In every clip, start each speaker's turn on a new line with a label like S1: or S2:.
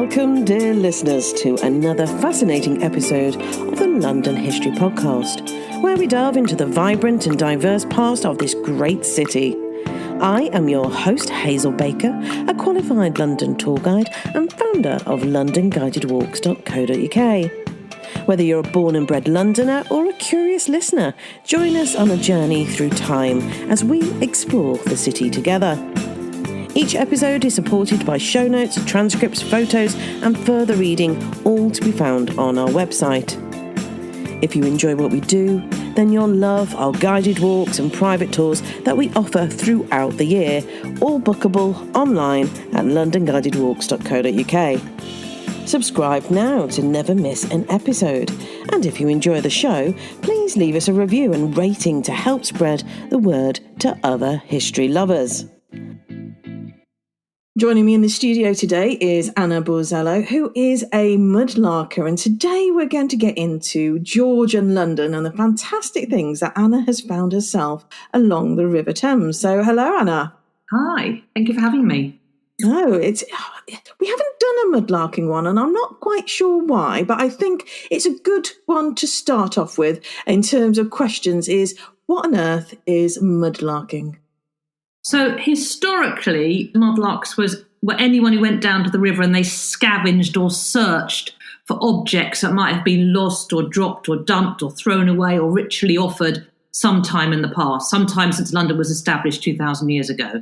S1: Welcome, dear listeners, to another fascinating episode of the London History Podcast, where we delve into the vibrant and diverse past of this great city. I am your host, Hazel Baker, a qualified London tour guide and founder of LondonGuidedWalks.co.uk. Whether you're a born and bred Londoner or a curious listener, join us on a journey through time as we explore the city together. Each episode is supported by show notes, transcripts, photos, and further reading, all to be found on our website. If you enjoy what we do, then you'll love our guided walks and private tours that we offer throughout the year, all bookable online at LondonGuidedWalks.co.uk. Subscribe now to never miss an episode. And if you enjoy the show, please leave us a review and rating to help spread the word to other history lovers. Joining me in the studio today is Anna Borzello, who is a mudlarker, and today we're going to get into Georgian London and the fantastic things that Anna has found herself along the River Thames. So hello, Anna.
S2: Hi, thank you for having me.
S1: No, we haven't done a mudlarking one, and I'm not quite sure why, but I think it's a good one to start off with in terms of questions is, what on earth is mudlarking?
S2: So historically, mudlarks were anyone who went down to the river and they scavenged or searched for objects that might have been lost or dropped or dumped or thrown away or ritually offered sometime in the past, sometime since London was established 2,000 years ago.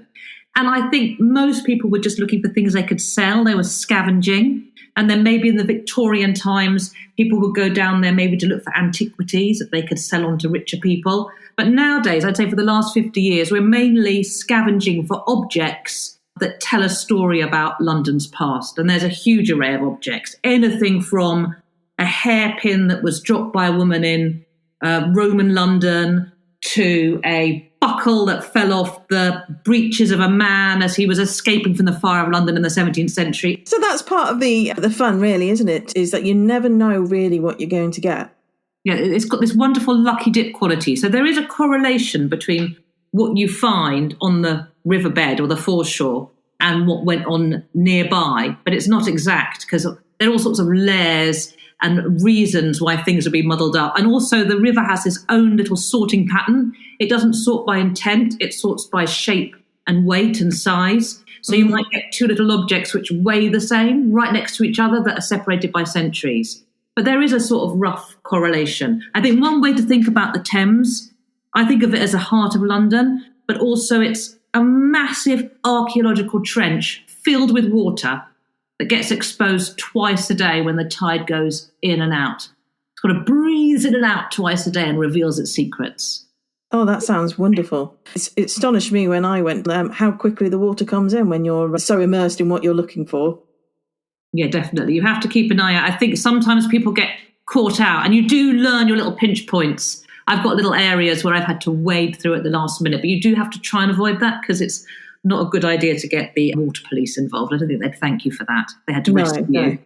S2: And I think most people were just looking for things they could sell. They were scavenging. And then maybe in the Victorian times, people would go down there maybe to look for antiquities that they could sell on to richer people. But nowadays, I'd say for the last 50 years, we're mainly scavenging for objects that tell a story about London's past. And there's a huge array of objects, anything from a hairpin that was dropped by a woman in Roman London to a buckle that fell off the breeches of a man as he was escaping from the fire of London in the 17th century.
S1: So that's part of the fun, really, isn't it? Is that you never know really what you're going to get.
S2: Yeah, it's got this wonderful lucky dip quality. So there is a correlation between what you find on the riverbed or the foreshore and what went on nearby, but it's not exact because there are all sorts of layers and reasons why things will be muddled up. And also the river has its own little sorting pattern. It doesn't sort by intent, it sorts by shape and weight and size. So you might get two little objects which weigh the same right next to each other that are separated by centuries. But there is a sort of rough correlation. I think one way to think about the Thames, I think of it as the heart of London, but also it's a massive archaeological trench filled with water that gets exposed twice a day when the tide goes in and out. It's got to breathe in and out twice a day and reveals its secrets.
S1: Oh, that sounds wonderful. It astonished me when I went how quickly the water comes in when you're so immersed in what you're looking for.
S2: Yeah, definitely. You have to keep an eye out. I think sometimes people get caught out and you do learn your little pinch points. I've got little areas where I've had to wade through at the last minute, but you do have to try and avoid that because it's not a good idea to get the water police involved. I don't think they'd thank you for that. They had to rescue you.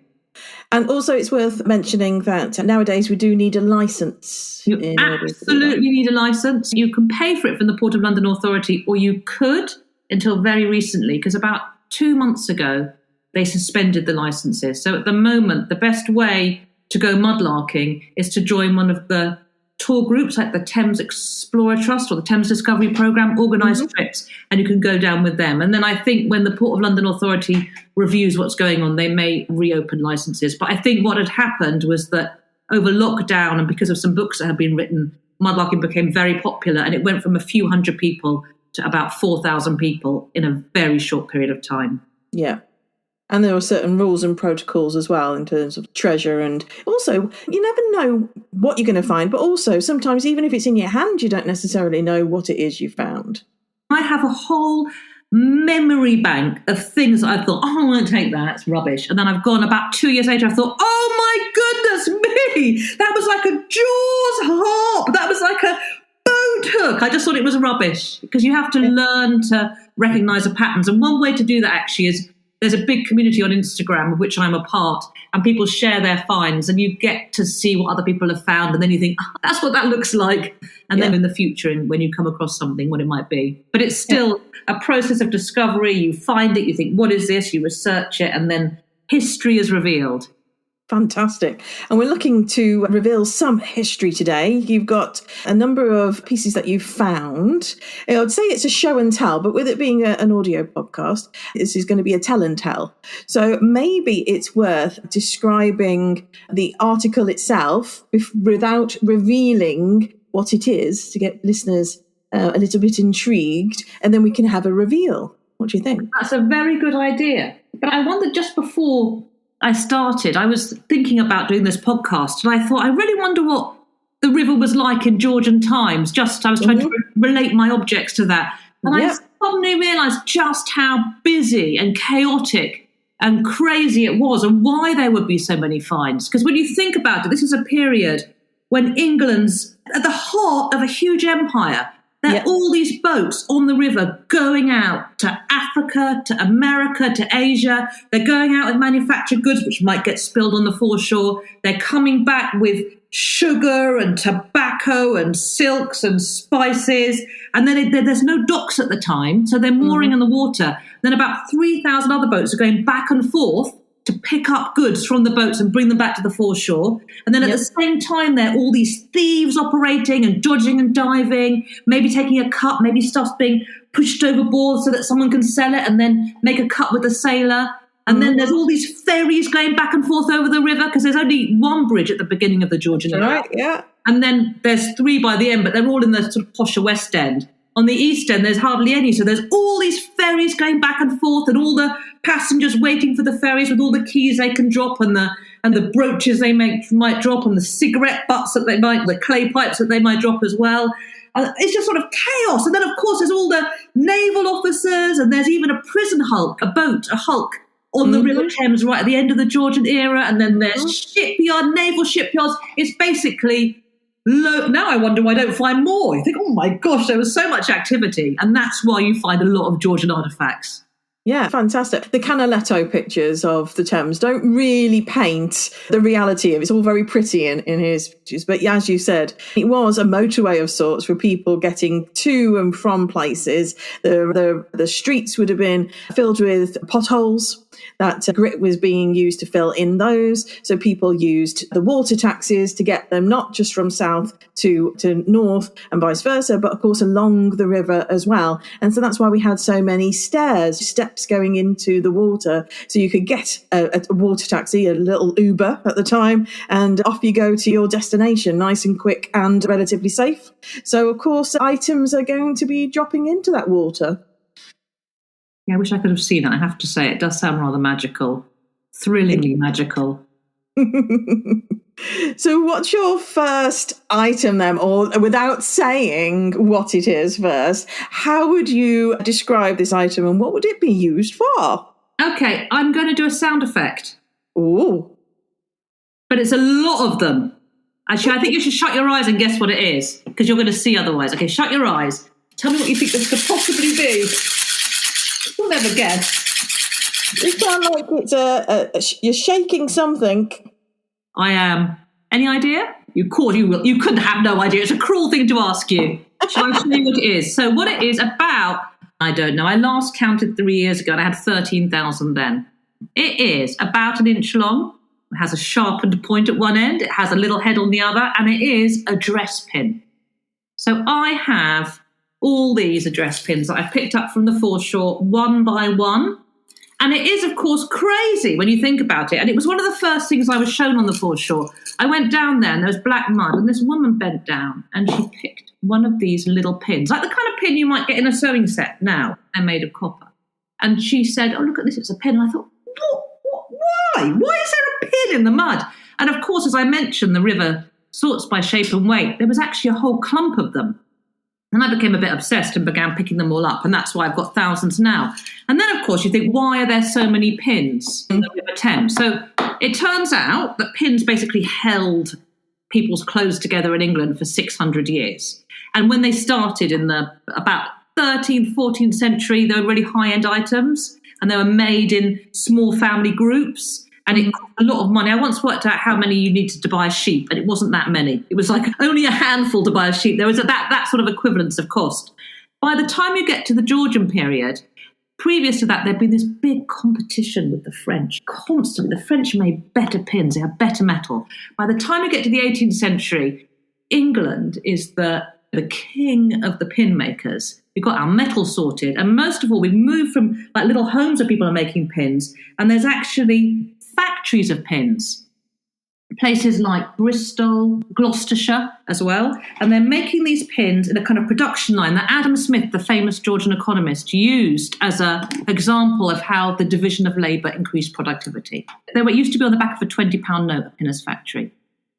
S1: And also it's worth mentioning that nowadays we do need a licence.
S2: You absolutely need a licence. You can pay for it from the Port of London Authority, or you could until very recently, because about 2 months ago, they suspended the licences. So at the moment, the best way to go mudlarking is to join one of the tour groups like the Thames Explorer Trust or the Thames Discovery Programme, organise trips, and you can go down with them. And then I think when the Port of London Authority reviews what's going on, they may reopen licences. But I think what had happened was that over lockdown and because of some books that had been written, mudlarking became very popular and it went from a few hundred people to about 4,000 people in a very short period of time.
S1: Yeah. And there are certain rules and protocols as well in terms of treasure. And also, you never know what you're going to find. But also, sometimes even if it's in your hand, you don't necessarily know what it is you found.
S2: I have a whole memory bank of things that I thought, I won't take that, it's rubbish. And then I've gone about 2 years later, I thought, oh my goodness me, that was like a Jaws harp. That was like a boat hook. I just thought it was rubbish because you have to learn to recognise the patterns. And one way to do that actually is there's a big community on Instagram of which I'm a part, and people share their finds and you get to see what other people have found, and then you think, oh, that's what that looks like. And then in the future, and when you come across something, what it might be. But it's still a process of discovery. You find it, you think, what is this? You research it, and then history is revealed.
S3: Fantastic. And we're looking to reveal some history today. You've got a number of pieces that you've found. I'd say it's a show and tell, but with it being an audio podcast, this is going to be a tell and tell. So maybe it's worth describing the article itself without revealing what it is to get listeners a little bit intrigued, and then we can have a reveal. What do you think?
S2: That's a very good idea. But I wondered, just before I started, I was thinking about doing this podcast, and I thought, I really wonder what the river was like in Georgian times. I was trying to relate my objects to that. And I suddenly realised just how busy and chaotic and crazy it was, and why there would be so many finds. Because when you think about it, this is a period when England's at the heart of a huge empire. There are all these boats on the river going out to Africa, to America, to Asia. They're going out with manufactured goods, which might get spilled on the foreshore. They're coming back with sugar and tobacco and silks and spices. And then there's no docks at the time, so they're mooring in the water. Then about 3,000 other boats are going back and forth to pick up goods from the boats and bring them back to the foreshore. And then at the same time, there are all these thieves operating and dodging and diving, maybe taking a cut, maybe stuff's being pushed overboard so that someone can sell it and then make a cut with the sailor. And then there's all these ferries going back and forth over the river, because there's only one bridge at the beginning of the Georgian era. And then there's 3 by the end, but they're all in the sort of posher West End. On the East End, there's hardly any. So there's all these ferries going back and forth, and all the passengers waiting for the ferries with all the keys they can drop, and the brooches they might drop, and the cigarette butts the clay pipes that they might drop as well. It's just sort of chaos. And then, of course, there's all the naval officers, and there's even a prison hulk, a hulk on the River Thames right at the end of the Georgian era. And then there's naval shipyards. It's basically... Now I wonder why I don't find more. You think, oh my gosh, there was so much activity. And that's why you find a lot of Georgian artefacts.
S3: Yeah, fantastic. The Canaletto pictures of the Thames don't really paint the reality of it. It's all very pretty in his pictures. But as you said, it was a motorway of sorts for people getting to and from places. The streets would have been filled with potholes. That grit was being used to fill in those. So people used the water taxis to get them not just from south to north and vice versa, but of course along the river as well. And so that's why we had so many steps going into the water. So you could get a water taxi, a little Uber at the time, and off you go to your destination, nice and quick and relatively safe. So of course items are going to be dropping into that water.
S2: Yeah, I wish I could have seen it. I have to say, it does sound rather magical, thrillingly magical.
S3: So what's your first item then, or without saying what it is first, how would you describe this item and what would it be used for?
S2: Okay, I'm going to do a sound effect.
S3: Ooh.
S2: But it's a lot of them. Actually, I think you should shut your eyes and guess what it is, because you're going to see otherwise. Okay, shut your eyes. Tell me what you think this could possibly be. You'll never guess.
S3: You sound like it's you're shaking something.
S2: I am. Any idea? You couldn't have no idea. It's a cruel thing to ask you. Shall I show you what it is? So what it is about, I don't know. I last counted 3 years ago and I had 13,000 then. It is about 1 inch long. It has a sharpened point at one end. It has a little head on the other, and it is a dress pin. So I have all these address pins that I've picked up from the foreshore one by one. And it is, of course, crazy when you think about it. And it was one of the first things I was shown on the foreshore. I went down there and there was black mud, and this woman bent down and she picked one of these little pins, like the kind of pin you might get in a sewing set now, and made of copper. And she said, oh, look at this, it's a pin. And I thought, why? Why is there a pin in the mud? And of course, as I mentioned, the river sorts by shape and weight. There was actually a whole clump of them. And I became a bit obsessed and began picking them all up. And that's why I've got thousands now. And then, of course, you think, why are there so many pins in the River Thames? So it turns out that pins basically held people's clothes together in England for 600 years. And when they started in the about 13th, 14th century, they were really high-end items. And they were made in small family groups. And it cost a lot of money. I once worked out how many you needed to buy a sheep, and it wasn't that many. It was like only a handful to buy a sheep. There was that sort of equivalence of cost. By the time you get to the Georgian period, previous to that, there'd been this big competition with the French. Constantly, the French made better pins, they had better metal. By the time we get to the 18th century, England is the king of the pin makers. We've got our metal sorted, and most of all, we've moved from like little homes where people are making pins, and there's actually factories of pins. Places like Bristol, Gloucestershire as well, and they're making these pins in a kind of production line that Adam Smith, the famous Georgian economist, used as an example of how the division of labour increased productivity. They were used to be on the back of a £20 note, a pinner's factory.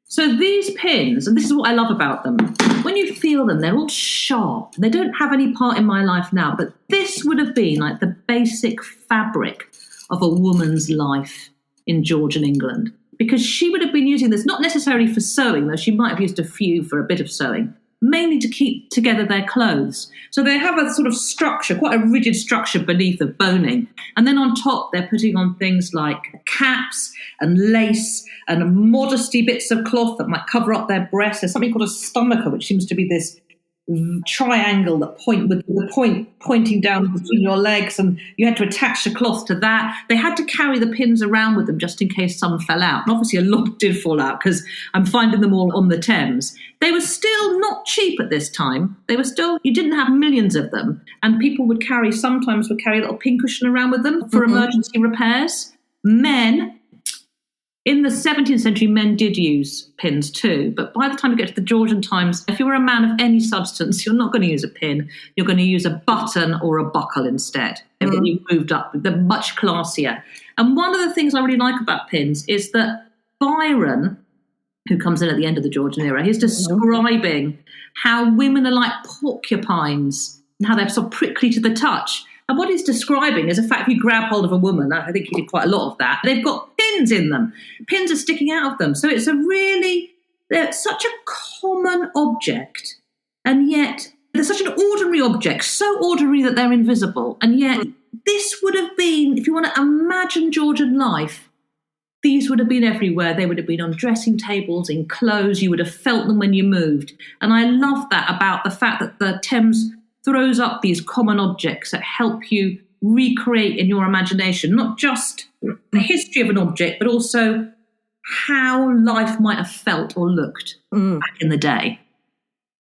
S2: So these pins, and this is what I love about them, when you feel them, they're all sharp. They don't have any part in my life now, but this would have been like the basic fabric of a woman's life in Georgian England. Because she would have been using this, not necessarily for sewing, though she might have used a few for a bit of sewing, mainly to keep together their clothes. So they have a sort of structure, quite a rigid structure beneath of boning. And then on top, they're putting on things like caps and lace and modesty bits of cloth that might cover up their breasts. There's something called a stomacher, which seems to be this triangle that point with the point pointing down between your legs, and you had to attach the cloth to that. They had to carry the pins around with them just in case some fell out. And obviously a lot did fall out because I'm finding them all on the Thames. They were still not cheap at this time. They were still, you didn't have millions of them, and people sometimes would carry a little pin cushion around with them for emergency repairs. Men, in the 17th century, men did use pins too, but by the time you get to the Georgian times, if you were a man of any substance, you're not going to use a pin. You're going to use a button or a buckle instead. And then you moved up. They're much classier. And one of the things I really like about pins is that Byron, who comes in at the end of the Georgian era, he's describing how women are like porcupines and how they're sort of prickly to the touch. And what he's describing is the fact if you grab hold of a woman, I think he did quite a lot of that, they've got pins in them. Pins are sticking out of them. So it's they're such a common object, and yet they're such an ordinary object, so ordinary that they're invisible. And yet this would have been, if you want to imagine Georgian life, these would have been everywhere. They would have been on dressing tables, in clothes. You would have felt them when you moved. And I love that about the fact that the Thames throws up these common objects that help you recreate in your imagination, not just the history of an object, but also how life might have felt or looked back in the day.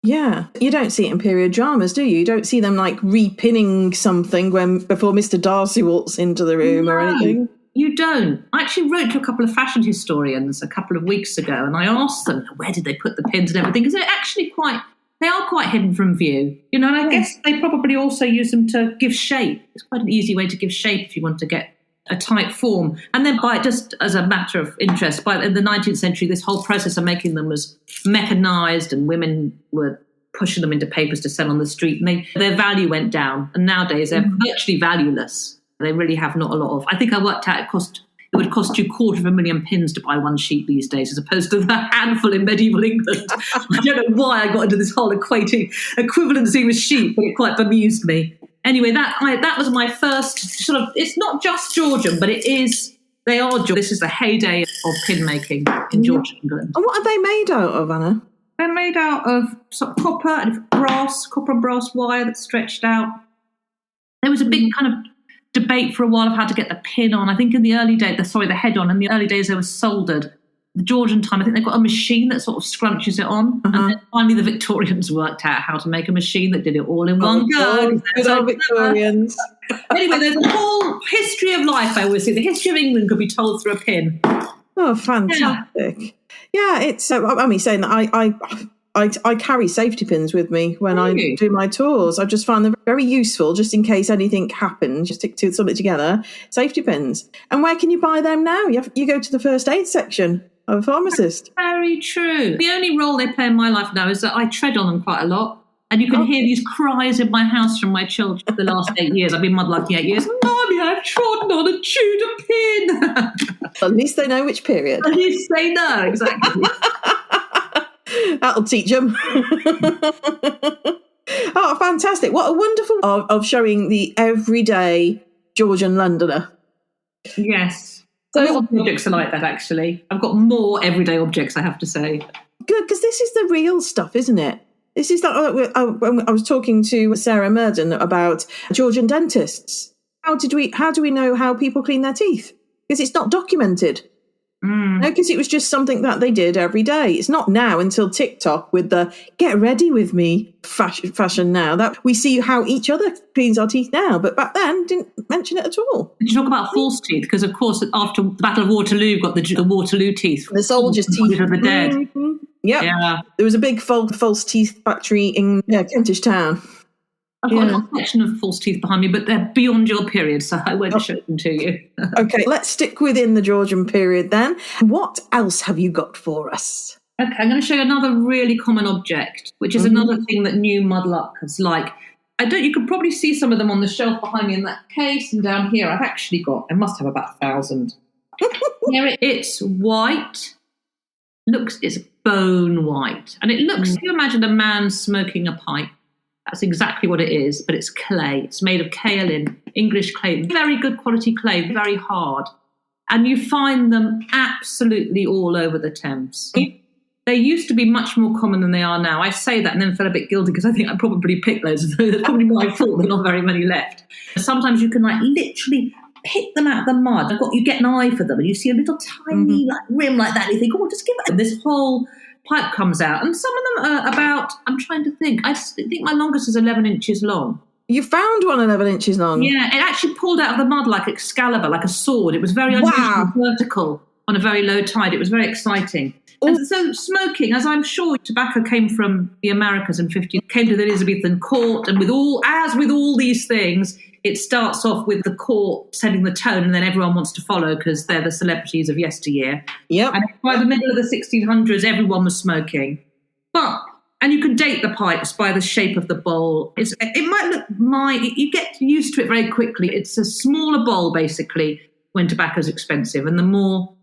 S3: Yeah, you don't see it in period dramas, do you? You don't see them like repinning something before Mr. Darcy walks into the room or anything.
S2: You don't. I actually wrote to a couple of fashion historians a couple of weeks ago, and I asked them, where did they put the pins and everything? Because they are quite hidden from view, and I guess they probably also use them to give shape. It's quite an easy way to give shape if you want to get a tight form. And then just as a matter of interest, in the 19th century, this whole process of making them was mechanised, and women were pushing them into papers to sell on the street, and their value went down. And nowadays they're virtually valueless. They really have not a lot of. I think I worked out it would cost you 250,000 pins to buy one sheet these days, as opposed to the handful in medieval England. I don't know why I got into this whole equivalency with sheep, but it quite bemused me. Anyway, that was my first sort of. It's not just Georgian, but it is. They are. This is the heyday of pin making in Georgian England.
S3: And what are they made out of, Anna?
S2: They're made out of sort of copper and brass wire that's stretched out. There was a big kind of debate for a while of how to get the pin on. I think in the early days, the head on. In the early days, they were soldered. The Georgian time, I think they've got a machine that sort of scrunches it on. And then finally the Victorians worked out how to make a machine that did it all in one go.
S3: Good old Victorians.
S2: Anyway, there's a whole history of life, I always think. The history of England could be told through a pin.
S3: Oh, fantastic. Yeah, it's, saying that I carry safety pins with me when I do my tours. I just find them very useful, just in case anything happens. Just stick something together. Safety pins. And where can you buy them now? You go to the first aid section of a pharmacist.
S2: That's very true. The only role they play in my life now is that I tread on them quite a lot. And you can hear these cries in my house from my children for the last 8 years. I've been mudlarking 8 years. Mommy, I've trodden on a Tudor pin.
S3: At least they know which period.
S2: At least they know, exactly.
S3: That'll teach them. Oh, fantastic. What a wonderful of showing the everyday Georgian Londoner.
S2: Yes. So all objects are like that, actually. I've got more everyday objects, I have to say.
S3: Good, because this is the real stuff, isn't it? This is like, I was talking to Sarah Murden about Georgian dentists. how do we know how people clean their teeth? Because it's not documented. Because it was just something that they did every day. It's not now until TikTok with the get ready with me fashion now that we see how each other cleans our teeth now. But back then, didn't mention it at all.
S2: Did you talk about false teeth? Because, of course, after the Battle of Waterloo, you've got the Waterloo teeth.
S3: The soldiers' teeth.
S2: Of the dead.
S3: Mm-hmm. Yep. Yeah. There was a big false teeth factory in Kentish Town.
S2: I've got a collection of false teeth behind me, but they're beyond your period, so I won't show them to you.
S3: Okay, let's stick within the Georgian period then. What else have you got for us?
S2: Okay, I'm going to show you another really common object, which is another thing that new mudlarkers like. You could probably see some of them on the shelf behind me in that case, and down here I must have about 1,000. Here it's white. It's bone white. And it looks, if you imagine a man smoking a pipe, that's exactly what it is, but it's clay. It's made of kaolin, English clay, very good quality clay, very hard. And you find them absolutely all over the Thames. They used to be much more common than they are now. I say that and then feel a bit guilty because I think I probably picked loads of those. It's probably my fault there's not very many left. Sometimes you can literally pick them out of the mud. You get an eye for them and you see a little tiny rim like that and you think, just give it. This whole pipe comes out, and some of them are about, I'm trying to think, I think my longest is 11 inches long.
S3: You found one 11 inches long?
S2: Yeah, it actually pulled out of the mud like Excalibur, like a sword. It was very unusual, vertical on a very low tide. It was very exciting. And so smoking, as I'm sure tobacco came from the Americas in 15, came to the Elizabethan court, and with all these things, it starts off with the court setting the tone, and then everyone wants to follow because they're the celebrities of yesteryear.
S3: Yep.
S2: And by the middle of the 1600s, everyone was smoking. And you can date the pipes by the shape of the bowl. It might look you get used to it very quickly. It's a smaller bowl, basically, when tobacco's expensive, and the more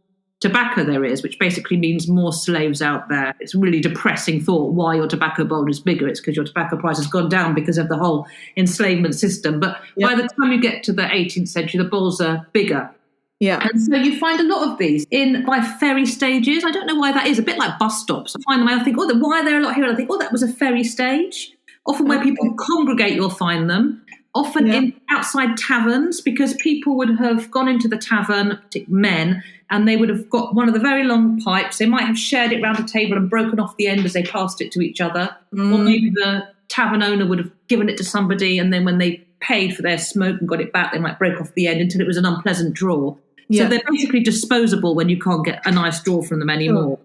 S2: tobacco there is, which basically means more slaves out there. It's a really depressing thought why your tobacco bowl is bigger. It's because your tobacco price has gone down because of the whole enslavement system. But by the time you get to the 18th century, the bowls are bigger.
S3: Yeah.
S2: And so you find a lot of these by ferry stages. I don't know why that is, a bit like bus stops. I find them and I think, why are there a lot here? And I think, that was a ferry stage. Often where people congregate, you'll find them. Often in outside taverns, because people would have gone into the tavern, men, and they would have got one of the very long pipes. They might have shared it round a table and broken off the end as they passed it to each other. Or maybe the tavern owner would have given it to somebody, and then when they paid for their smoke and got it back, they might break off the end until it was an unpleasant draw. Yeah. So they're basically disposable when you can't get a nice draw from them anymore.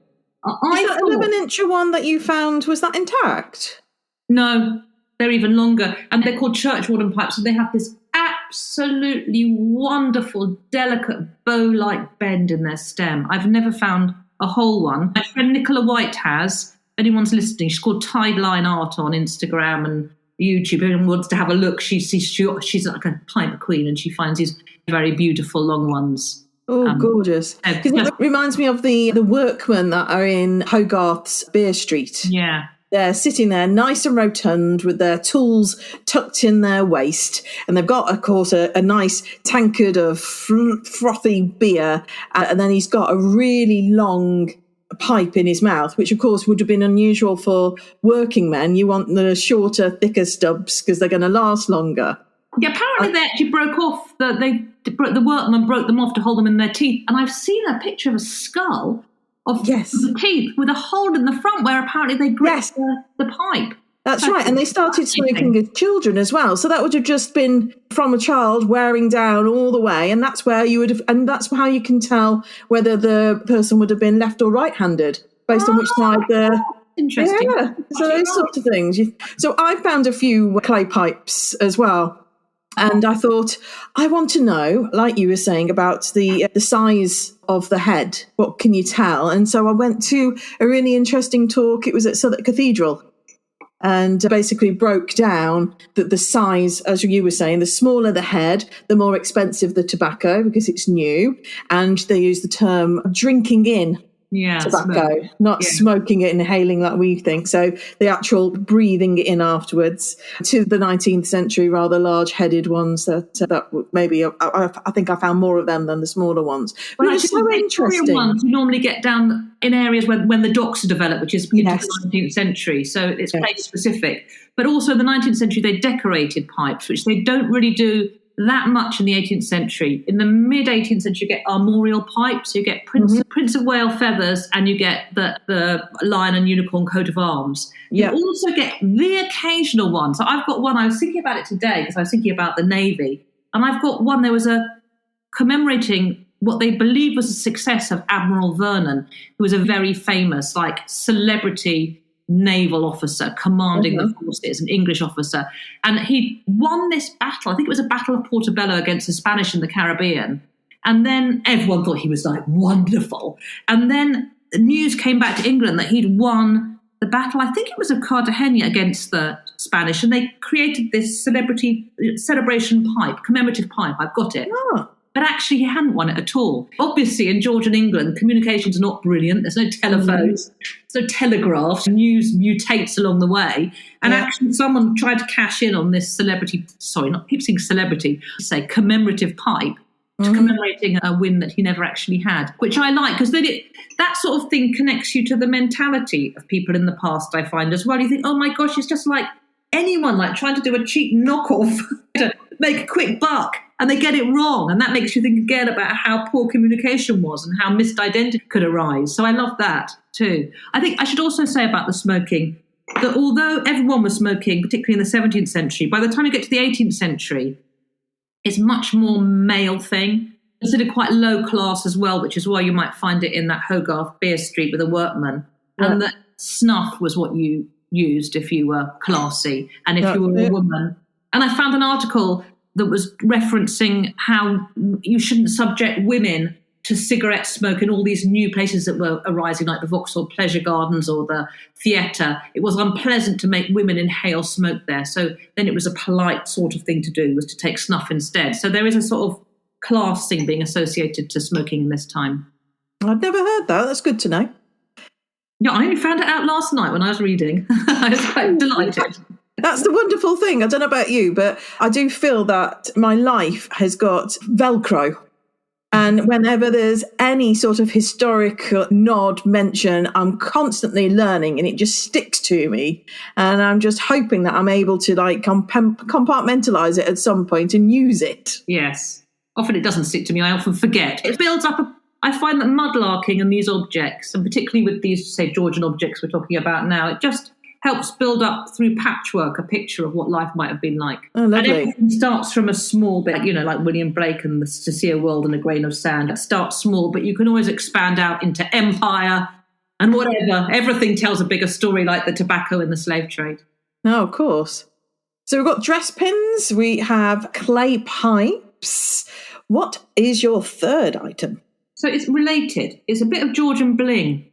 S3: Is that 11-inch one that you found, was that intact?
S2: No. They're even longer, and they're called churchwarden pipes, and they have this absolutely wonderful, delicate bow-like bend in their stem. I've never found a whole one. My friend Nicola White has. If anyone's listening, she's called Tideline Art on Instagram and YouTube. If anyone wants to have a look, she's like a pipe queen, and she finds these very beautiful long ones.
S3: Oh, gorgeous. It reminds me of the workmen that are in Hogarth's Beer Street.
S2: Yeah.
S3: They're sitting there nice and rotund with their tools tucked in their waist. And they've got, of course, a nice tankard of frothy beer. And then he's got a really long pipe in his mouth, which, of course, would have been unusual for working men. You want the shorter, thicker stubs because they're going to last longer.
S2: Yeah, apparently they actually broke off. The workmen broke them off to hold them in their teeth. And I've seen a picture of a skull of the teeth with a hole in the front where apparently they gripped the pipe.
S3: That's right. And they started smoking as children as well. So that would have just been from a child wearing down all the way. And that's where and that's how you can tell whether the person would have been left or right-handed based on which side they're...
S2: Interesting.
S3: Yeah. So those sorts of things. So I found a few clay pipes as well. And I thought, I want to know, like you were saying, about the size of the head. What can you tell? And so I went to a really interesting talk. It was at Southwark Cathedral, and basically broke down that the size, as you were saying, the smaller the head, the more expensive the tobacco because it's new. And they use the term drinking in tobacco, not smoking it, inhaling like we think. So the actual breathing it in afterwards. To the 19th century, rather large-headed ones that maybe I think I found more of them than the smaller ones. But it's so interesting.
S2: Ones you normally get down in areas when the docks are developed, which is into the 19th century. So it's place specific. But also in the 19th century, they decorated pipes, which they don't really do that much in the 18th century. In the mid-18th century, you get armorial pipes, you get Prince of Wales feathers, and you get the lion and unicorn coat of arms. You also get the occasional one. So I've got one, I was thinking about it today because I was thinking about the Navy, and I've got one, there was a commemorating what they believe was a success of Admiral Vernon, who was a very famous, like, celebrity naval officer commanding the forces, an English officer. And he won this battle. I think it was a battle of Portobello against the Spanish in the Caribbean. And then everyone thought he was, like, wonderful. And then the news came back to England that he'd won the battle, I think it was of Cartagena against the Spanish. And they created this celebrity celebration pipe, commemorative pipe. I've got it.
S3: Oh.
S2: But actually, he hadn't won it at all. Obviously, in Georgian England, communications are not brilliant. There's no telephones, there's no telegraphs. News mutates along the way. And actually, someone tried to cash in on this commemorative pipe, to commemorating a win that he never actually had, which I like, because then that sort of thing connects you to the mentality of people in the past, I find, as well. You think, oh my gosh, it's just like anyone, like trying to do a cheap knockoff to make a quick buck. And they get it wrong. And that makes you think again about how poor communication was and how misidentity could arise. So I love that too. I think I should also say about the smoking that although everyone was smoking, particularly in the 17th century, by the time you get to the 18th century, it's much more male thing. Considered quite low class as well, which is why you might find it in that Hogarth Beer Street with a workman. Yeah. And that snuff was what you used if you were classy and if you were a woman. And I found an article that was referencing how you shouldn't subject women to cigarette smoke in all these new places that were arising, like the Vauxhall Pleasure Gardens or the theatre. It was unpleasant to make women inhale smoke there. So then it was a polite sort of thing to do, was to take snuff instead. So there is a sort of class thing being associated to smoking in this time.
S3: I'd never heard that. That's good to know.
S2: Yeah, I only found it out last night when I was reading. I was quite delighted.
S3: That's the wonderful thing. I don't know about you, but I do feel that my life has got Velcro. And whenever there's any sort of historic nod, mention, I'm constantly learning and it just sticks to me. And I'm just hoping that I'm able to like compartmentalize it at some point and use it.
S2: Yes. Often it doesn't stick to me. I often forget. It builds up I find that mudlarking and these objects, and particularly with these, say, Georgian objects we're talking about now, it just helps build up through patchwork a picture of what life might have been like.
S3: Oh, lovely.
S2: And everything starts from a small bit, like William Blake and To See a World in a Grain of Sand. It starts small, but you can always expand out into empire and whatever. Everything tells a bigger story, like the tobacco in the slave trade.
S3: Oh, of course. So we've got dress pins, we have clay pipes. What is your third item?
S2: So it's related. It's a bit of Georgian bling.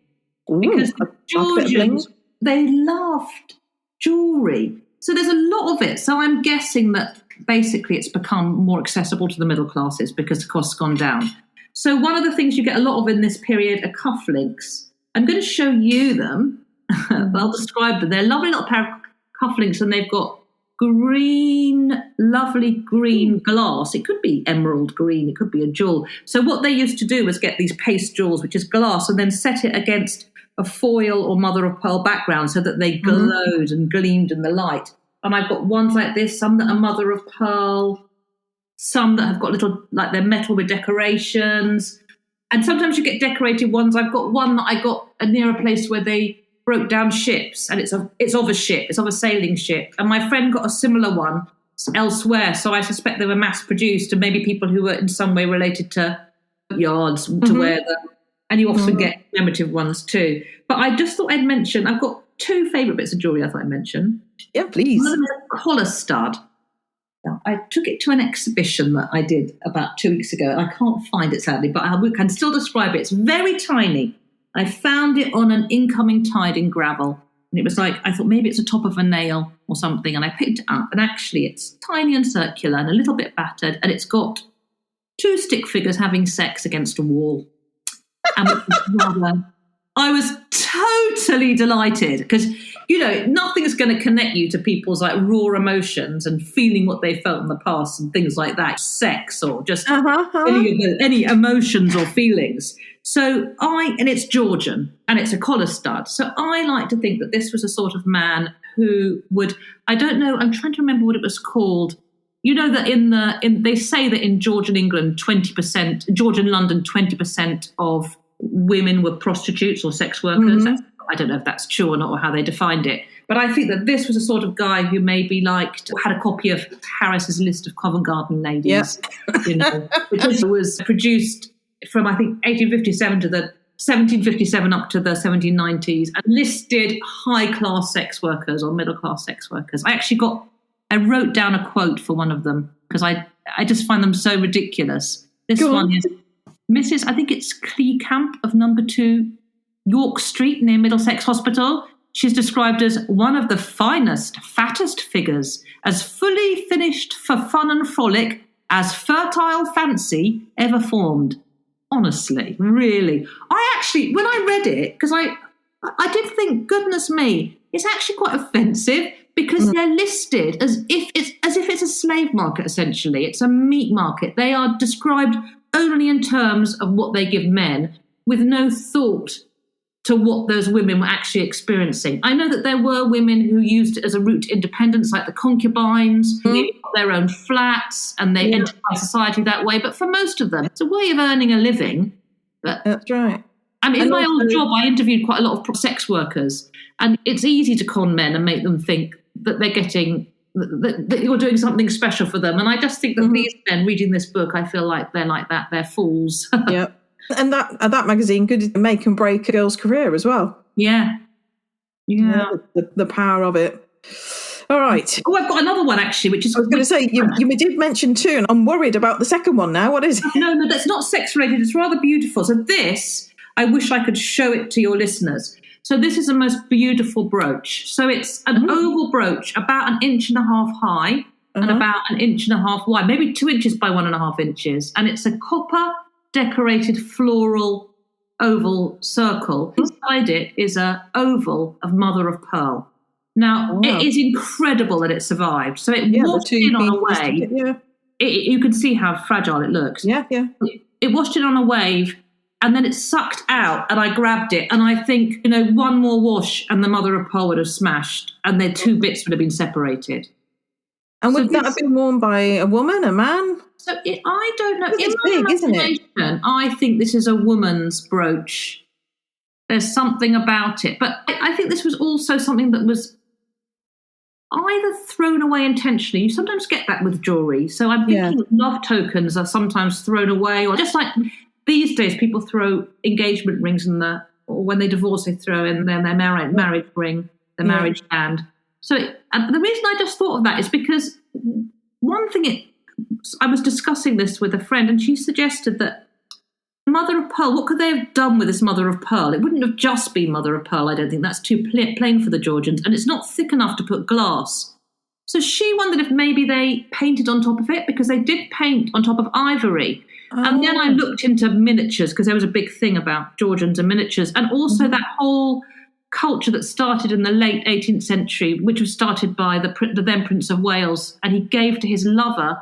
S3: Ooh,
S2: because the Georgians, they loved jewellery. So there's a lot of it. So I'm guessing that basically it's become more accessible to the middle classes because the cost's gone down. So one of the things you get a lot of in this period are cufflinks. I'm going to show you them. I'll describe them. They're a lovely little pair of cufflinks, and they've got lovely green glass. It could be emerald green, it could be a jewel. So what they used to do was get these paste jewels, which is glass, and then set it against a foil or mother of pearl background so that they glowed and gleamed in the light. And I've got ones like this, some that are mother of pearl, some that have got little, like they're metal with decorations. And sometimes you get decorated ones. I've got one that I got near a place where they broke down ships, and it's of a ship, it's of a sailing ship. And my friend got a similar one elsewhere, so I suspect they were mass produced, and maybe people who were in some way related to yards to wear them. And you often get commemorative ones too. But I just thought I'd mention, I've got two favourite bits of jewellery I thought I'd mention.
S3: Yeah, please.
S2: One of them is a collar stud. Now, I took it to an exhibition that I did about 2 weeks ago. I can't find it, sadly, but I can still describe it. It's very tiny. I found it on an incoming tide in gravel. And it was like, I thought maybe it's the top of a nail or something. And I picked it up. And actually, it's tiny and circular and a little bit battered. And it's got two stick figures having sex against a wall. And I was totally delighted because, nothing's going to connect you to people's like raw emotions and feeling what they felt in the past and things like that, sex or just any emotions or feelings. So and it's Georgian and it's a collar stud. So I like to think that this was a sort of man who would, I don't know, I'm trying to remember what it was called. you know that they say that in Georgian England, 20%, Georgian London, 20% of women were prostitutes or sex workers.
S3: Mm-hmm.
S2: I don't know if that's true or not, or how they defined it. But I think that this was a sort of guy who maybe had a copy of Harris's list of Covent Garden ladies, because it was produced from, I think, 1757 up to the 1790s, and listed high-class sex workers or middle-class sex workers. I wrote down a quote for one of them because I just find them so ridiculous. This one is Mrs. I think it's Cleecamp of number 2 York Street near Middlesex Hospital. She's described as one of the finest, fattest figures, as fully finished for fun and frolic as fertile fancy ever formed. Honestly, really. When I read it, because I did think, goodness me, it's actually quite offensive because they're listed as if it's a slave market, essentially. It's a meat market. They are described only in terms of what they give men, with no thought to what those women were actually experiencing. I know that there were women who used it as a route to independence, like the concubines, who got their own flats and they entered society that way. But for most of them, it's a way of earning a living. But
S3: that's right.
S2: I mean, in my old job, I interviewed quite a lot of sex workers, and it's easy to con men and make them think that they're getting, that you're doing something special for them. And I just think that these men reading this book, I feel like they're like that. They're fools.
S3: Yep. And that magazine could make and break a girl's career as well.
S2: Yeah.
S3: The power of it. All right.
S2: Oh, I've got another one, actually, which is...
S3: I was going to say, you did mention 2, and I'm worried about the second one now. What is it?
S2: No, that's not sex-related. It's rather beautiful. So this, I wish I could show it to your listeners. So this is a most beautiful brooch. So it's an oval brooch, about 1.5 inches high and about 1.5 inches wide, maybe 2 inches by 1.5 inches. And it's a copper decorated floral oval circle. Inside it is a oval of mother of pearl. Now, it is incredible that it survived. So it washed in on a wave. You can see how fragile it looks.
S3: Yeah.
S2: It washed in on a wave, and then it sucked out, and I grabbed it, and I think, one more wash and the mother of pearl would have smashed, and their 2 bits would have been separated.
S3: And would that have been worn by a woman, a man?
S2: So I don't know.
S3: It's big, isn't it?
S2: I think this is a woman's brooch. There's something about it. But I think this was also something that was either thrown away intentionally. You sometimes get that with jewellery. So I'm thinking love tokens are sometimes thrown away, or just like these days people throw engagement rings or when they divorce, they throw in their marriage ring, their marriage band. So and the reason I just thought of that is because one thing I was discussing this with a friend, and she suggested that mother of pearl, what could they have done with this mother of pearl? It wouldn't have just been mother of pearl, I don't think. That's too plain for the Georgians, and it's not thick enough to put glass. So she wondered if maybe they painted on top of it, because they did paint on top of ivory. And then I looked into miniatures, because there was a big thing about Georgians and miniatures, and also that whole culture that started in the late 18th century, which was started by the then Prince of Wales, and he gave to his lover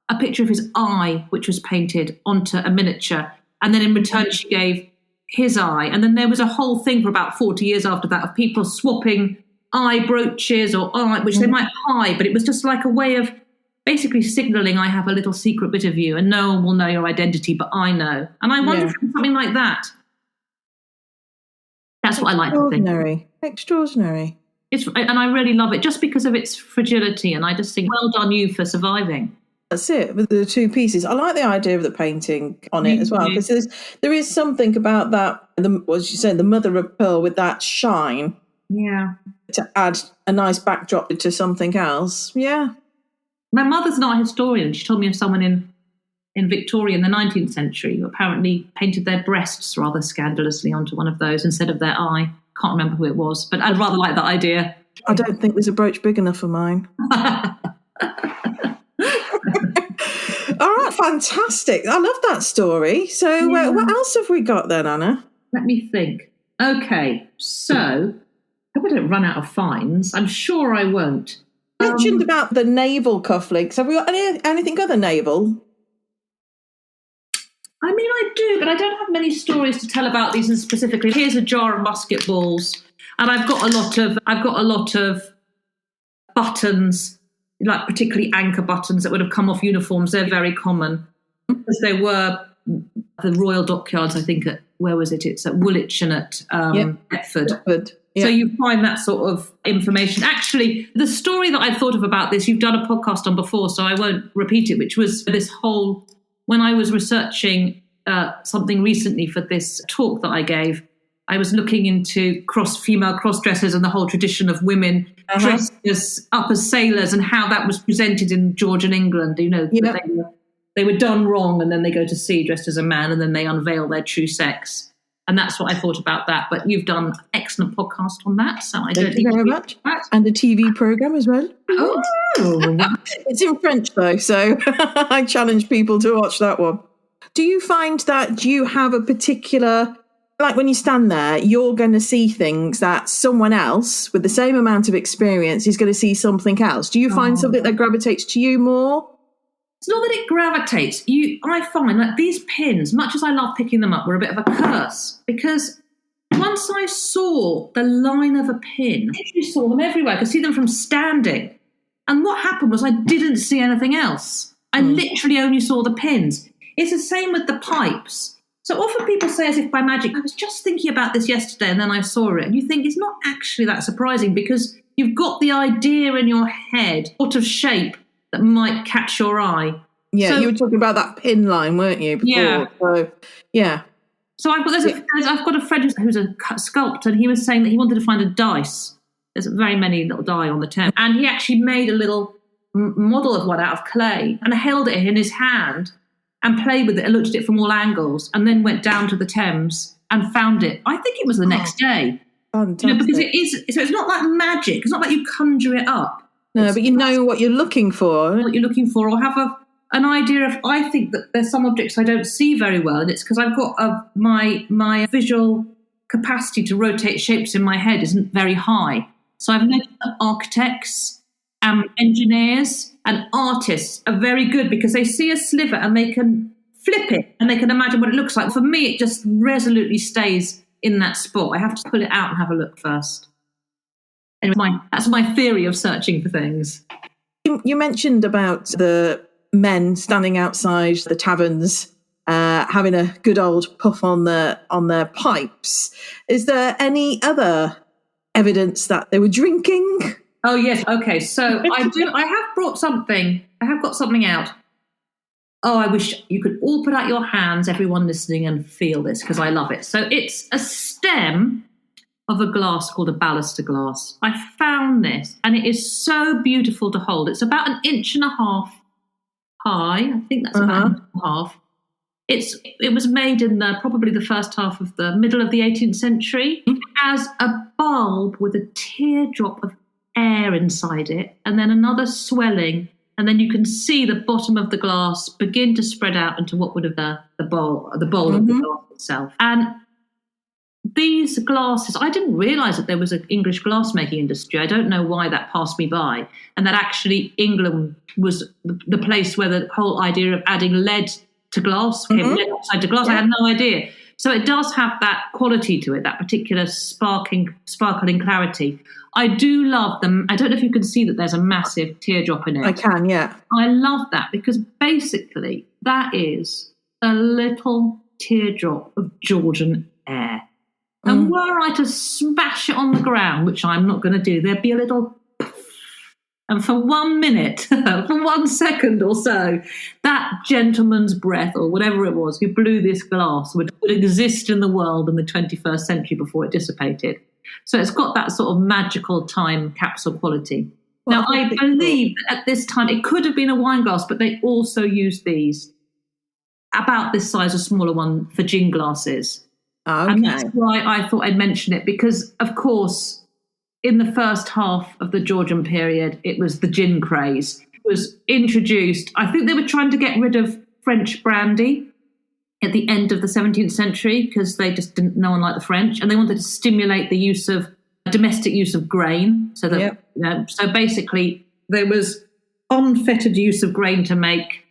S2: a picture of his eye, which was painted onto a miniature. And then in return, she gave his eye. And then there was a whole thing for about 40 years after that of people swapping eye brooches or eye, which they might hide, but it was just like a way of basically signalling, I have a little secret bit of you, and no one will know your identity, but I know. And I wonder if it's something like that. That's what I like to think.
S3: Extraordinary.
S2: And I really love it just because of its fragility. And I just think, well done you for surviving.
S3: That's it, with the 2 pieces. I like the idea of the painting on it as well, because there is something about that, as you said, the mother of pearl with that shine.
S2: Yeah.
S3: To add a nice backdrop to something else. Yeah.
S2: My mother's an art historian. She told me of someone in Victoria in the 19th century who apparently painted their breasts rather scandalously onto one of those instead of their eye. Can't remember who it was, but I'd rather like that idea.
S3: I don't think there's a brooch big enough for mine. All right, fantastic. I love that story. So what else have we got then, Anna?
S2: Let me think. Okay, so I hope I don't run out of finds. I'm sure I won't.
S3: You mentioned about the naval cufflinks. Have we got anything other naval?
S2: I mean, I do, but I don't have many stories to tell about these specifically. Here's a jar of musket balls, and I've got a lot of buttons like particularly anchor buttons that would have come off uniforms. They're very common because they were the Royal Dockyards, I think, where was it? It's at Woolwich and at Deptford.
S3: Yeah.
S2: So you find that sort of information. Actually, the story that I thought of about this, you've done a podcast on before, so I won't repeat it, which was this whole, when I was researching something recently for this talk that I gave, I was looking into female cross-dressers and the whole tradition of women dressed up as sailors and how that was presented in Georgian England. You know, they were done wrong and then they go to sea dressed as a man and then they unveil their true sex. And that's what I thought about that. But you've done an excellent podcast on that. So I don't
S3: Thank you very much. And a TV programme as well.
S2: Oh.
S3: It's in French though, so I challenge people to watch that one. Do you find that you have a particular, like when you stand there, you're going to see things that someone else with the same amount of experience is going to see something else? Do you find something that gravitates to you more?
S2: It's not that it gravitates. I find that these pins, much as I love picking them up, were a bit of a curse because once I saw the line of a pin, I literally saw them everywhere. I could see them from standing. And what happened was I didn't see anything else. I literally only saw the pins. It's the same with the pipes. So often people say as if by magic, I was just thinking about this yesterday and then I saw it. And you think it's not actually that surprising because you've got the idea in your head, sort of shape, that might catch your eye.
S3: Yeah,
S2: so,
S3: you were talking about that pin line, weren't you, before?
S2: Yeah.
S3: So, yeah.
S2: So I've got a friend who's a sculptor, and he was saying that he wanted to find a dice. There's very many little die on the Thames. And he actually made a little model of one out of clay and held it in his hand and played with it and looked at it from all angles and then went down to the Thames and found it. I think it was the next day.
S3: Fantastic.
S2: You know, because it's not like magic. It's not like you conjure it up.
S3: No, but you know what you're looking for.
S2: What you're looking for, or have an idea of. I think that there's some objects I don't see very well, and it's because I've got my visual capacity to rotate shapes in my head isn't very high. So I've noticed that architects, engineers, and artists are very good because they see a sliver and they can flip it and they can imagine what it looks like. For me, it just resolutely stays in that spot. I have to pull it out and have a look first. Anyway, that's my theory of searching for things.
S3: You mentioned about the men standing outside the taverns, having a good old puff on their pipes. Is there any other evidence that they were drinking?
S2: Oh yes. Okay. So I have brought something. I have got something out. Oh, I wish you could all put out your hands, everyone listening, and feel this because I love it. So it's a stem of a glass called a baluster glass. I found this and it is so beautiful to hold. It's about 1.5 inches high. I think that's about 1.5 inches. It was made in probably the first half of the middle of the 18th century. It has a bulb with a teardrop of air inside it and then another swelling, and then you can see the bottom of the glass begin to spread out into what would have the bowl of the glass itself. And these glasses, I didn't realise that there was an English glassmaking industry. I don't know why that passed me by. And that actually England was the place where the whole idea of adding lead to glass came, lead oxide to glass. Yeah. I had no idea. So it does have that quality to it, that particular sparkling clarity. I do love them. I don't know if you can see that there's a massive teardrop in it.
S3: I can, yeah.
S2: I love that because basically that is a little teardrop of Georgian air. And were I to smash it on the ground, which I'm not going to do, there'd be a little and for 1 minute, for 1 second or so, that gentleman's breath or whatever it was who blew this glass would exist in the world in the 21st century before it dissipated. So it's got that sort of magical time capsule quality. Well, now, I believe that at this time it could have been a wine glass, but they also used these about this size, a smaller one, for gin glasses.
S3: Okay.
S2: And that's why I thought I'd mention it because, of course, in the first half of the Georgian period, it was the gin craze. It was introduced. I think they were trying to get rid of French brandy at the end of the 17th century because they just didn't, no one liked the French, and they wanted to stimulate the use of domestic use of grain. So that, so basically there was unfettered use of grain to make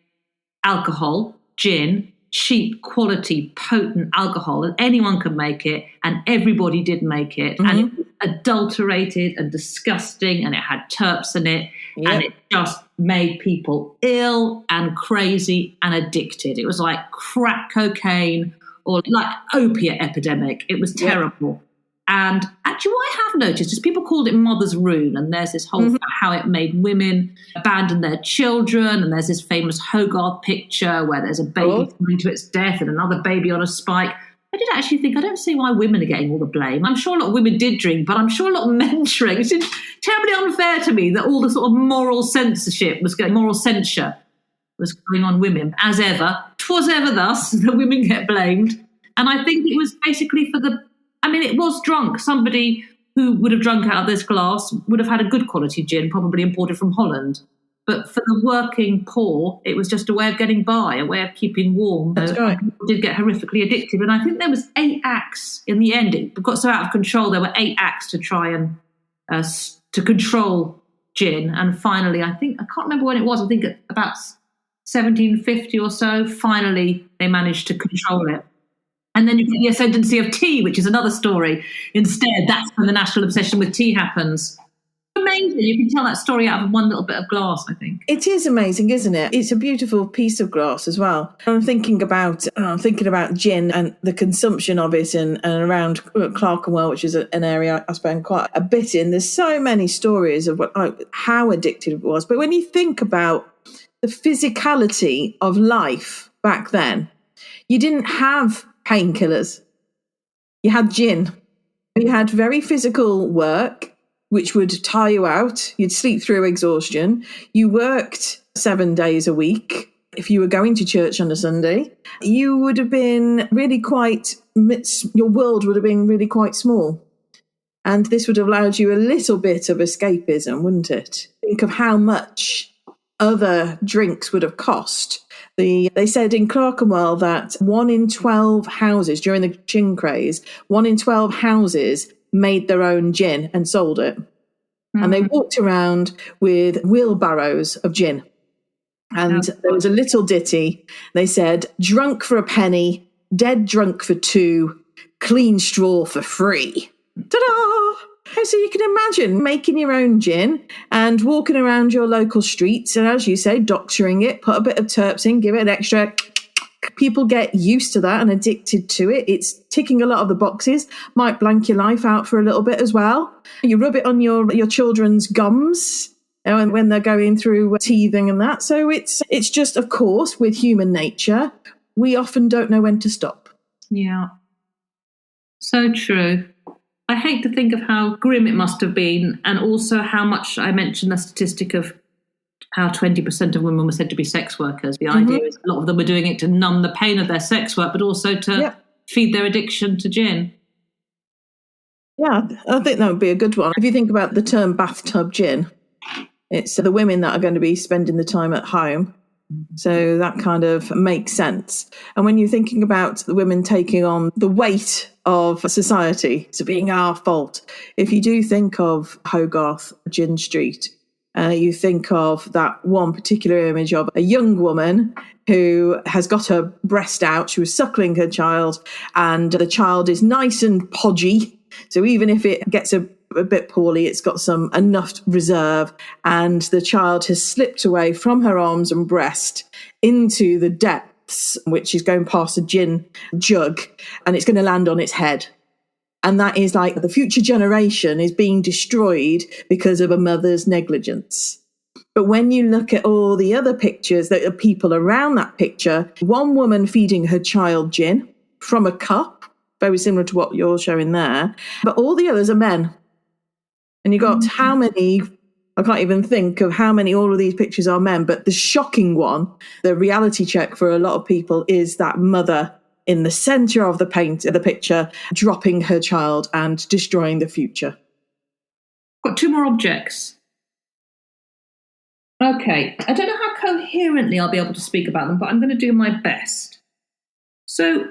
S2: alcohol, gin, cheap, quality, potent alcohol, and anyone could make it, and everybody did make it, and it was adulterated and disgusting, and it had terps in it, and it just made people ill and crazy and addicted. It was like crack cocaine or like opiate epidemic. It was terrible. And actually what I have noticed is people called it Mother's Rune, and there's this whole how it made women abandon their children, and there's this famous Hogarth picture where there's a baby coming to its death and another baby on a spike. I did actually think, I don't see why women are getting all the blame. I'm sure a lot of women did drink, but I'm sure a lot of men drank. It's terribly unfair to me that all the sort of moral censure was going on women. As ever, 'twas ever thus, that women get blamed. And I think it was basically it was drunk. Somebody who would have drunk out of this glass would have had a good quality gin, probably imported from Holland. But for the working poor, it was just a way of getting by, a way of keeping warm.
S3: That's right.
S2: People did get horrifically addicted. And I think there was 8 acts in the end. It got so out of control, there were 8 acts to try and to control gin. And finally, I can't remember when it was, I think about 1750 or so, finally they managed to control it. And then you get the ascendancy of tea, which is another story. Instead, that's when the national obsession with tea happens. Amazing. You can tell that story out of one little bit of glass, I think.
S3: It is amazing, isn't it? It's a beautiful piece of glass as well. I'm thinking about gin and the consumption of it and around Clerkenwell, which is an area I spend quite a bit in. There's so many stories of how addictive it was. But when you think about the physicality of life back then, you didn't have painkillers. You had gin. You had very physical work, which would tire you out. You'd sleep through exhaustion. You worked 7 days a week. If you were going to church on a Sunday, you would have been your world would have been really quite small. And this would have allowed you a little bit of escapism, wouldn't it? Think of how much other drinks would have cost. They said in Clerkenwell that 1 in 12 houses during the gin craze, 1 in 12 houses made their own gin and sold it. And they walked around with wheelbarrows of gin. And there was a little ditty. They said, drunk for a penny, dead drunk for 2, clean straw for free. Ta-da! So you can imagine making your own gin and walking around your local streets and, as you say, doctoring it, put a bit of terps in, give it an extra. People get used to that and addicted to it. It's ticking a lot of the boxes. Might blank your life out for a little bit as well. You rub it on your children's gums and when they're going through teething and that. So it's just, of course, with human nature, we often don't know when to stop.
S2: Yeah. So true. I hate to think of how grim it must have been, and also how much I mentioned the statistic of how 20% of women were said to be sex workers. The idea is a lot of them were doing it to numb the pain of their sex work, but also to feed their addiction to gin.
S3: Yeah, I think that would be a good one. If you think about the term bathtub gin, it's the women that are going to be spending the time at home. So that kind of makes sense. And when you're thinking about the women taking on the weight of society, so being our fault, if you do think of Hogarth Gin Street, you think of that one particular image of a young woman who has got her breast out. She was suckling her child, and the child is nice and podgy. So even if it gets a bit poorly, it's got enough reserve, and the child has slipped away from her arms and breast into the depths, which is going past a gin jug, and it's going to land on its head. And that is like the future generation is being destroyed because of a mother's negligence. But when you look at all the other pictures that are people around that picture, one woman feeding her child gin from a cup, very similar to what you're showing there, but all the others are men. And you got how many, I can't even think of how many all of these pictures are men, but the shocking one, the reality check for a lot of people, is that mother in the centre of the picture, dropping her child and destroying the future.
S2: Got 2 more objects. Okay, I don't know how coherently I'll be able to speak about them, but I'm going to do my best. So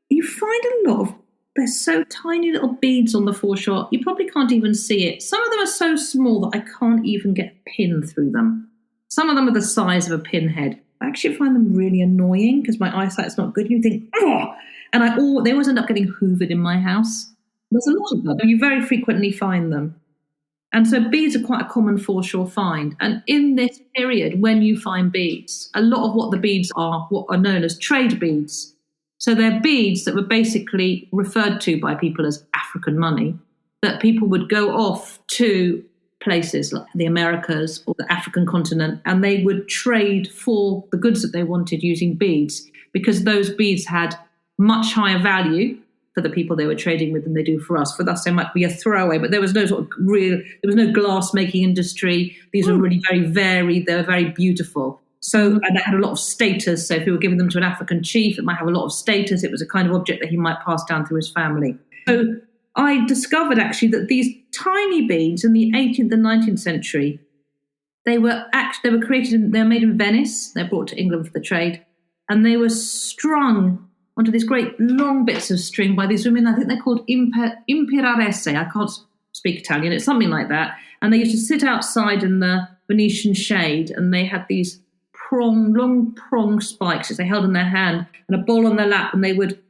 S2: you find a lot of, there's so tiny little beads on the foreshore, you probably can't even see it. Some of them are so small that I can't even get a pin through them. Some of them are the size of a pinhead. I actually find them really annoying because my eyesight's not good. You think, oh, and they always end up getting hoovered in my house. There's a lot of them. You very frequently find them. And so beads are quite a common foreshore find. And in this period, when you find beads, a lot of what the beads are, what are known as trade beads. So they're beads that were basically referred to by people as African money, that people would go off to places like the Americas or the African continent, and they would trade for the goods that they wanted using beads, because those beads had much higher value for the people they were trading with than they do for us. For us, they might be a throwaway, but there was no sort of there was no glass making industry. These were really very varied. They were very beautiful. So, and they had a lot of status. So if you were giving them to an African chief, it might have a lot of status. It was a kind of object that he might pass down through his family. So I discovered actually that these tiny beads in the 18th and 19th century, they were made in Venice. They're brought to England for the trade, and they were strung onto these great long bits of string by these women. I think they're called impiraresse. I can't speak Italian. It's something like that. And they used to sit outside in the Venetian shade, and they had these long prong spikes that they held in their hand and a bowl on their lap, and they would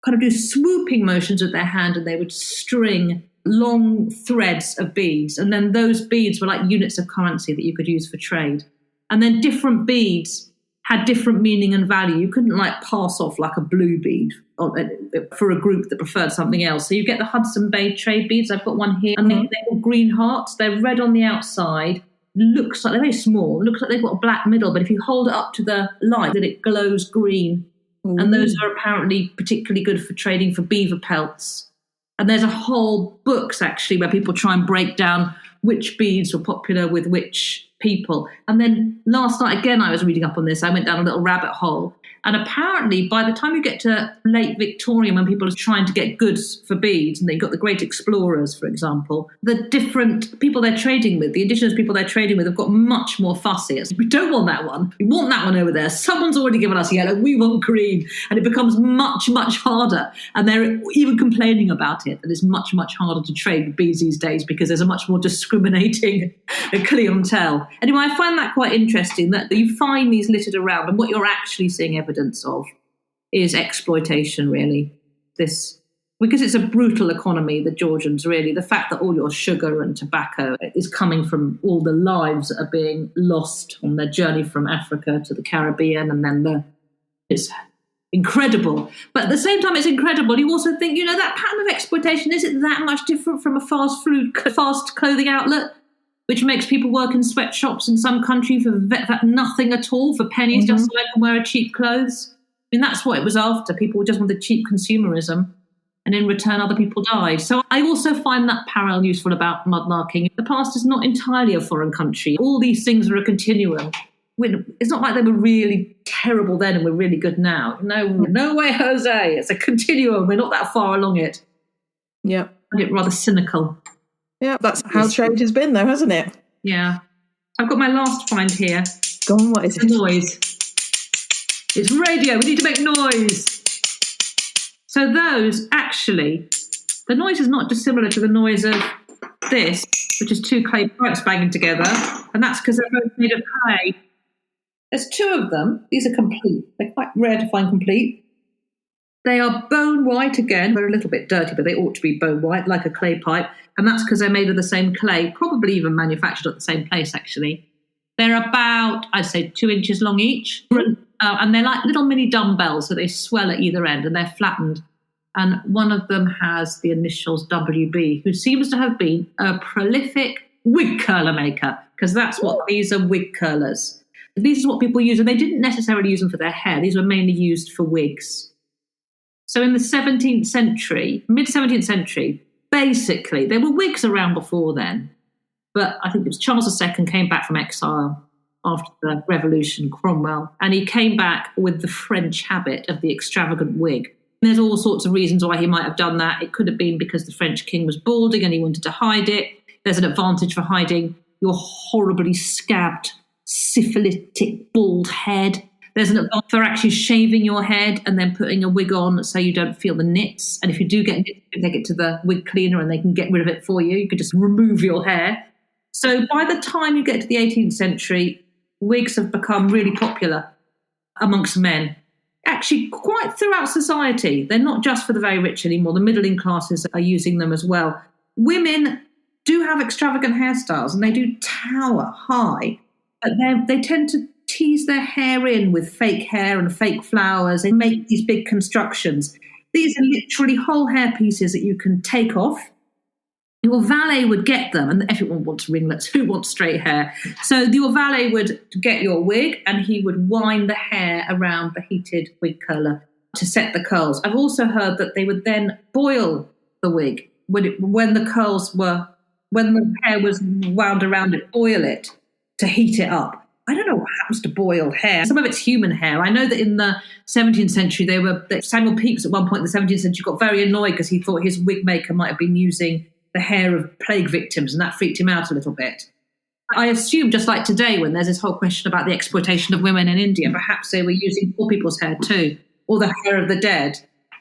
S2: kind of do swooping motions with their hand, and they would string long threads of beads. And then those beads were like units of currency that you could use for trade. And then different beads had different meaning and value. You couldn't like pass off like a blue bead for a group that preferred something else. So you get the Hudson Bay trade beads. I've got one here. And they're called green hearts. They're red on the outside. Looks like they're very small. Looks like they've got a black middle. But if you hold it up to the light, then it glows green. And those are apparently particularly good for trading for beaver pelts. And there's a whole books actually where people try and break down which beads were popular with which people. And then last night, again, I was reading up on this. I went down a little rabbit hole. And apparently, by the time you get to late Victorian, when people are trying to get goods for beads, and they've got the great explorers, for example, the different people they're trading with, the indigenous people they're trading with, have got much more fussy. It's, we don't want that one. We want that one over there. Someone's already given us yellow. We want green. And it becomes much, much harder. And they're even complaining about it, that it's much, much harder to trade with beads these days because there's a much more discriminating clientele. Anyway, I find that quite interesting, that you find these littered around, and what you're actually seeing evidence of is exploitation, really. This, because it's a brutal economy, the Georgians, really. The fact that all your sugar and tobacco is coming from all the lives that are being lost on their journey from Africa to the Caribbean, and then it's incredible. But at the same time, it's incredible. You also think, that pattern of exploitation, is it that much different from a fast clothing outlet, which makes people work in sweatshops in some country for nothing at all, for pennies, just so they can wear cheap clothes? I mean, that's what it was after. People just wanted cheap consumerism, and in return, other people died. So I also find that parallel useful about mudlarking. The past is not entirely a foreign country. All these things are a continuum. It's not like they were really terrible then and we're really good now. No way, Jose. It's a continuum. We're not that far along it.
S3: Yeah.
S2: I find it rather cynical.
S3: Yeah, that's how trade has been, though, hasn't it?
S2: Yeah. I've got my last find here.
S3: Go on, what is it?
S2: Noise. It's radio. We need to make noise. So those, actually, the noise is not dissimilar to the noise of this, which is two clay pipes banging together, and that's because they're both made of clay. There's two of them. These are complete. They're quite rare to find complete. They are bone white again. They're a little bit dirty, but they ought to be bone white, like a clay pipe. And that's because they're made of the same clay, probably even manufactured at the same place, actually. They're about, I'd say, 2 inches long each. And they're like little mini dumbbells, so they swell at either end and they're flattened. And one of them has the initials WB, who seems to have been a prolific wig curler maker, because that's what these are, wig curlers. These are what people use, and they didn't necessarily use them for their hair. These were mainly used for wigs. So in the 17th century, mid-17th century, basically, there were wigs around before then. But I think it was Charles II came back from exile after the revolution, Cromwell, and he came back with the French habit of the extravagant wig. And there's all sorts of reasons why he might have done that. It could have been because the French king was balding and he wanted to hide it. There's an advantage for hiding your horribly scabbed, syphilitic bald head. There's an advantage for actually shaving your head and then putting a wig on so you don't feel the nits. And if you do get nits, you can take it to the wig cleaner and they can get rid of it for you. You could just remove your hair. So by the time you get to the 18th century, wigs have become really popular amongst men. Actually, quite throughout society. They're not just for the very rich anymore. The middling classes are using them as well. Women do have extravagant hairstyles and they do tower high, but they tend to tease their hair in with fake hair and fake flowers. They make these big constructions. These are literally whole hair pieces that you can take off. Your valet would get them, and everyone wants ringlets. Who wants straight hair? So your valet would get your wig, and he would wind the hair around the heated wig curler to set the curls. I've also heard that they would then boil the wig when the hair was wound around it. Boil it to heat it up. I don't know what happens to boiled hair. Some of it's human hair. I know that in the 17th century, Samuel Pepys at one point in the 17th century got very annoyed because he thought his wig maker might have been using the hair of plague victims, and that freaked him out a little bit. I assume, just like today, when there's this whole question about the exploitation of women in India, perhaps they were using poor people's hair too, or the hair of the dead.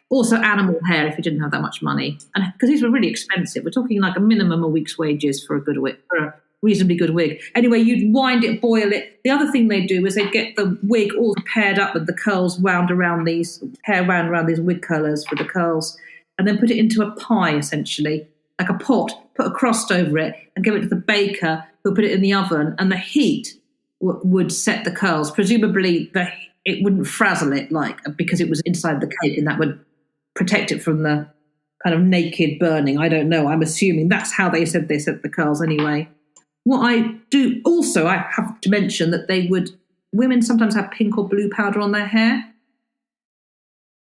S2: Also animal hair if you didn't have that much money. And because these were really expensive. We're talking like a minimum a week's wages for a good wig, for a reasonably good wig. Anyway, you'd wind it, boil it. The other thing they'd do is they'd get the wig all paired up with the curls wound around these wig curlers for the curls, and then put it into a pie, essentially, like a pot, put a crust over it and give it to the baker who put it in the oven, and the heat would set the curls. Presumably it wouldn't frazzle it because it was inside the cake, and that would protect it from the kind of naked burning. I don't know. I'm assuming that's how they said they set the curls anyway. What I do also, I have to mention that women sometimes have pink or blue powder on their hair.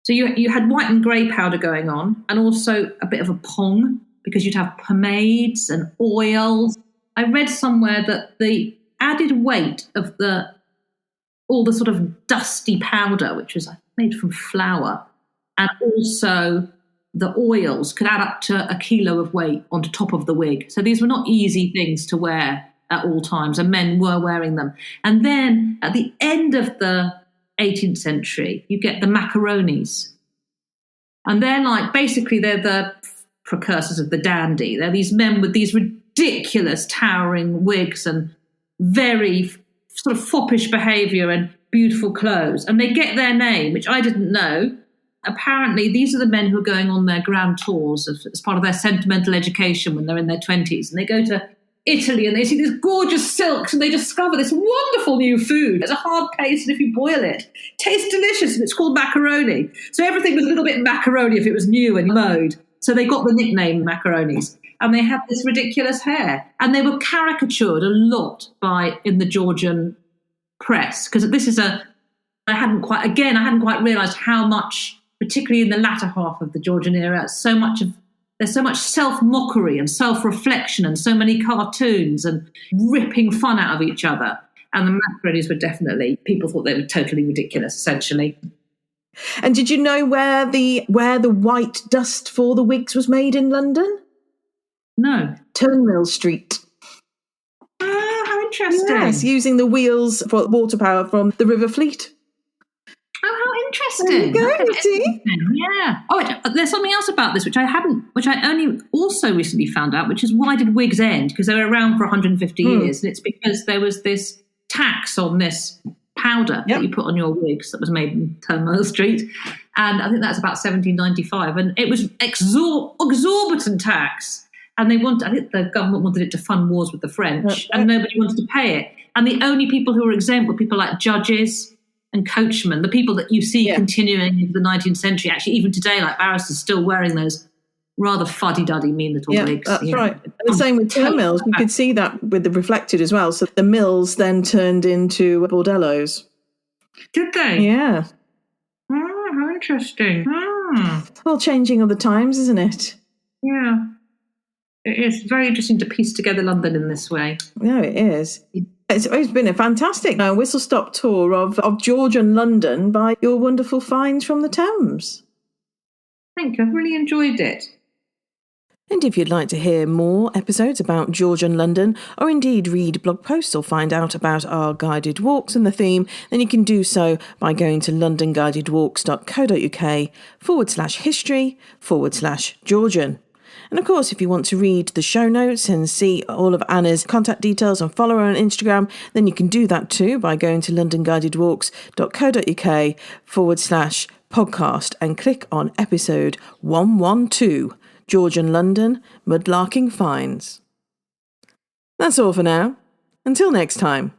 S2: So you had white and grey powder going on, and also a bit of a pong, because you'd have pomades and oils. I read somewhere that the added weight of all the sort of dusty powder, which was made from flour, and also the oils could add up to a kilo of weight on top of the wig. So these were not easy things to wear at all times, and men were wearing them. And then at the end of the 18th century, you get the macaronis. And they're the precursors of the dandy. They're these men with these ridiculous towering wigs and very sort of foppish behaviour and beautiful clothes. And they get their name, which I didn't know. Apparently, these are the men who are going on their grand tours as part of their sentimental education when they're in their 20s. And they go to Italy and they see these gorgeous silks and they discover this wonderful new food. It's a hard paste, and if you boil it tastes delicious, and it's called macaroni. So everything was a little bit macaroni if it was new and mode. So they got the nickname macaronis, and they had this ridiculous hair, and they were caricatured a lot in the Georgian press, because I hadn't quite realised how much, particularly in the latter half of the Georgian era, there's so much self-mockery and self-reflection and so many cartoons and ripping fun out of each other. And the macaronis were definitely, people thought they were totally ridiculous, essentially.
S3: And did you know where the white dust for the wigs was made in London?
S2: No.
S3: Turnmill Street.
S2: Oh, how interesting.
S3: Yes, using the wheels for water power from the River Fleet.
S2: Oh, how interesting.
S3: There you go, see?
S2: Yeah. Oh, there's something else about this which I only also recently found out, which is why did wigs end? Because they were around for 150 years, and it's because there was this tax on this powder that you put on your wigs that was made in Turnmill Street, and I think that's about 1795, and it was exorbitant tax, and I think the government wanted it to fund wars with the French, and nobody wanted to pay it, and the only people who were exempt were people like judges and coachmen, the people that you see continuing into the 19th century, actually even today, like barristers still wearing those rather fuddy-duddy mean little wigs.
S3: That's right. And the same with turnmills. You could see that with the reflected as well. So the mills then turned into bordellos.
S2: Did they?
S3: Yeah.
S2: Oh, how interesting.
S3: All changing of the times, isn't it?
S2: Yeah. It is very interesting to piece together London in this way.
S3: No, it is. It's been a fantastic whistle-stop tour of Georgian London by your wonderful finds from the Thames.
S2: Thank you. I've really enjoyed it.
S1: And if you'd like to hear more episodes about Georgian London, or indeed read blog posts or find out about our guided walks and the theme, then you can do so by going to londonguidedwalks.co.uk/history/Georgian. And of course, if you want to read the show notes and see all of Anna's contact details and follow her on Instagram, then you can do that too by going to londonguidedwalks.co.uk/podcast and click on episode 112, Georgian London, Mudlarking Finds. That's all for now. Until next time.